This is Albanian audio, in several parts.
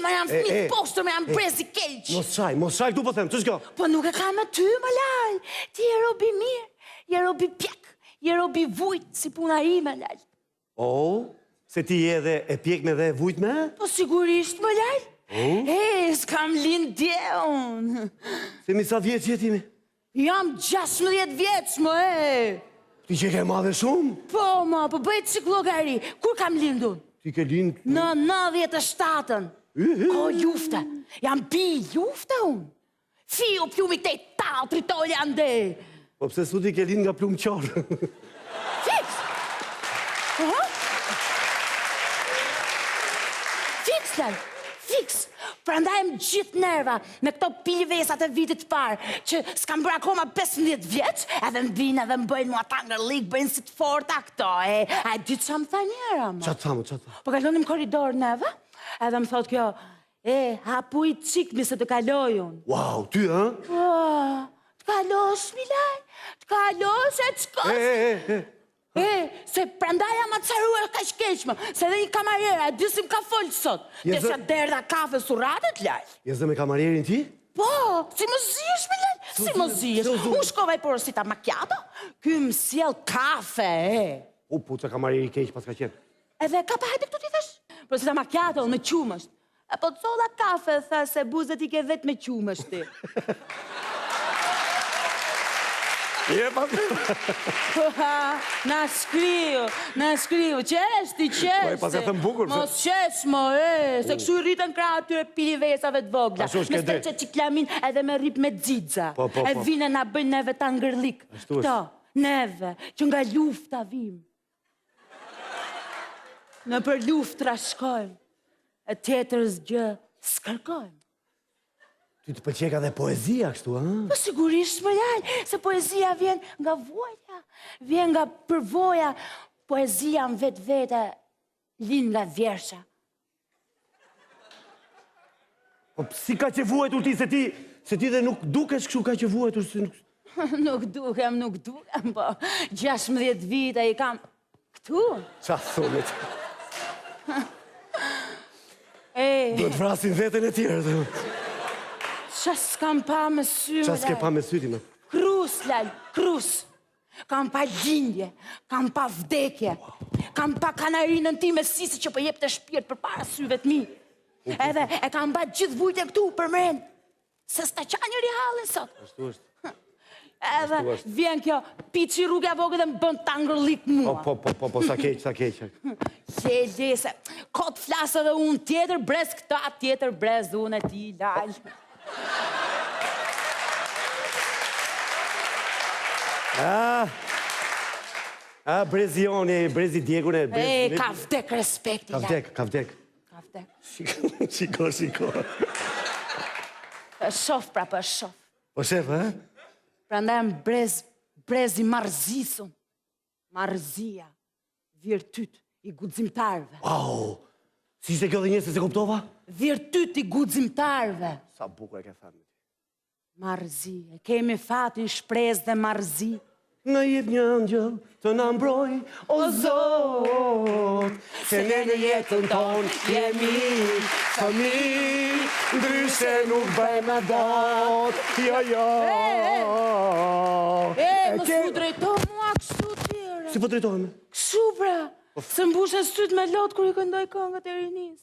ma jam fmit postër, ma jam brez i keq. Mos shaj këtu po them, ç'është kjo? Po nuk e ka me ty, më lal. Ti je robi mirë, je robi pjek, je robi vujt, si puna ime, lal. Oh, se ti je edhe e pjekme dhe e vujtme? Po sigurisht, më lal. S'kam lind dje, unë. Se mi sa vjeç je ti mi? Jam 16 vjeç, më Ti që ke madhe shumë? Po, ma, po bëjt si klogari. Kur kam lindur? Ti ke lind? Në 97-ën. Ko lufte. Jam pi lufte, unë. Fiu pjumi këtej ta, tritolli ande. Po pse su ti ke lind nga plumë qarë? Fiks! Fiks, lal. Fiks. Prandaj më gjithë nerva me këto pilvesat e vitit parë, që s'kam bërë akoma 15 vjeç, edhe më vinë edhe më bëjnë mua tangërlik, bëjnë si të forta këto, A e ditë që më tha njëra, ma? Qatë thamë? Po kalonim koridor neve, edhe më thot kjo, hapu i qikmi se të kaloj unë. Wow, ty, ha? Po, të kalosh, Milaj, të kalosh e qkos. Se prandaj jam acaruar ka shkeqme, se dhe një kamarera, dysim ka folë sot. Dhe që derda kafe suratet, laj. Jezë me kamarerin ti? Po, si më zish, me laj, si më zish. Unë shkova i porosita macchiato, ky më sjell kafe, U, puca kamareri keq pas ka qenë. Edhe ka pa hajde këtu ti thash? Porosita macchiato me qumësht. E po të sola kafe, tha se buzët i ke vetë me qumësht ti. Je pa... Na shkriu, qeshti. Pas ka thëmë bukur, Mos qesh, se këshu rritën krah atyre pilivesave të vogla. Me steqe qiklamin edhe me rip me dzidza. E vine na bëjnë neve ta ngërlik. Këto, neve, që nga lufta vim. Në për luftra shkojmë, e tjetër zgjë s'kërkojmë. Ty të pëlqeka dhe poezia kështu, ha? Po sigurisht, më lal, se poezia vjen nga voja, vjen nga përvoja. Poezia në vetë lind nga vjersha. Po si ka që vuajtur ti, se ti dhe nuk dukesh kështu ka që vuajtur, se nuk... Nuk dukem, po 16 vite i kam këtu. Qa thumit? Do të vrasin vetën e tjerë, Qa s'kam pa me sy, Qa s'ke pa me sy ti, me? Krus, lal, krus. Kam pa gjindje, kam pa vdekje, kam pa kanarinën ti me sisi që po jep të shpirt për para syve të mi. Edhe e kam pa gjithë vujtje këtu për mren, se s'ta qa njëri halin sot. Ashtu është. Edhe vjen kjo, piqi rrugë e vogë dhe më bën tangërlik mua. Po, sa keq. Qelese, kot flasë dhe unë tjetër brez këta, tjetër brez unë e ti, lal. Brezioni, brezi djegune. Ka vdek respekti, lal. Ka vdek. Shiko. Shof, pra, shof. Po shef, ha? Pra ndajmë brezi marzisën. Marzia, virtyt i gudzimtarve. Wow, si ishte kjo dhe njëse se kuptova? Virtyt i gudzimtarve. Sa bukur e ke thënë. Marzi, e kemi fatin shprez dhe marzi. Në jep një angjëll të na mbroj, o Zot, se ne në jetën tonë jemi fëmijë, ndryshe nuk bëjmë dot, jo. Mos u drejto mua kështu tjere. Si po drejtojme? Kështu pra, se mbushe syt me lot kur i këndoj këngët e rinis.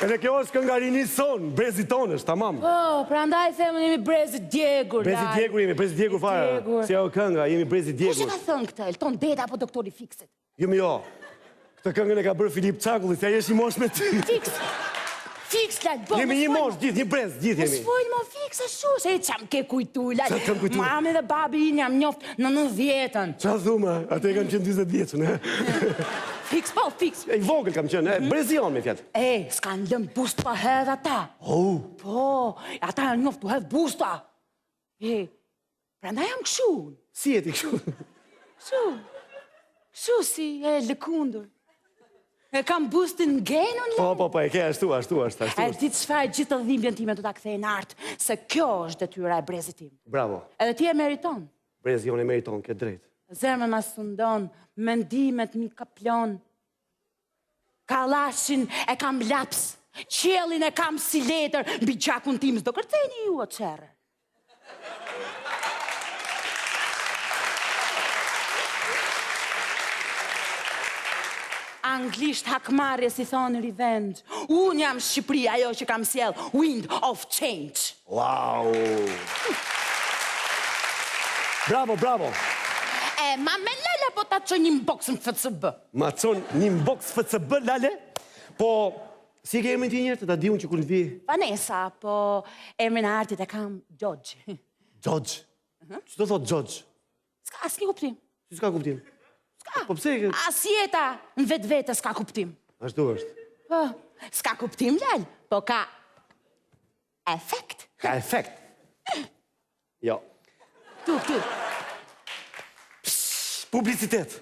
Edhe kjo është kënga rinis son, brezi tonë është, tamam. Po, pra ndaj themë jemi brezi djegur. Brezi djegur jemi, brezi djegur fara. Si ajo kënga, jemi brezi djegur. Po që ka thënë këtë, Elton Deda apo doktori Fiksit? Jo. Këtë këngën e ka bërë Filip Cakulli, se ajo është i mosh me ty. Fiks, lal, bo. Jemi një mosh, një brez, gjithë jemi. Mos folj mo Fiks e shu, se i qam ke kujtu, lal. Qa kam kujtu? Mami dhe babi i jam njoft në 90-ën. Qa thume, atë e kam qenë 20 vjeçën, Fiks, po, Fiks. I vogël kam qenë, brezion me fjatë. S'kan lëm bust pa hedh ata. Po, ata janë njoft të hedh busta. Prandaj jam këshu. Si e ti këshu? Këshu si e lëkundur. E kam bustin ngenën, lë? Po, e ke ashtu. E ti çfarë gjithë të dhimbjen time do ta kthej në art, se kjo është detyra e brezit tim. Bravo. Edhe ti e meriton. Brezion e meriton, ke drejt. Zemra ma sundon, mendimet mi kaplon. Kalashin e kam laps, qelin e kam si letër, mbi gjakun tim s'do kërceni ju o qerë. Anglisht hakmarje si thonë revenge. Unë jam Shqipëri, ajo që kam sjell, wind of change. Wow! Bravo, bravo! Ma me Lale po ta qoj një boks në FCB. Ma qonë një boks FCB, Lale? Po, si ke emrin ti njërë të ta di unë që kur në vi? Vanessa, po emrin e artit e kam Gjogj. Gjogj? Që të thot Gjogj? Ska asnjë kuptim. Si s'ka kuptim? Ska. Po pse ke? As jeta në vetë s'ka kuptim. Ashtu është. Po, s'ka kuptim, Lal, po ka efekt. Ka efekt. Jo. Tu. Publicitet.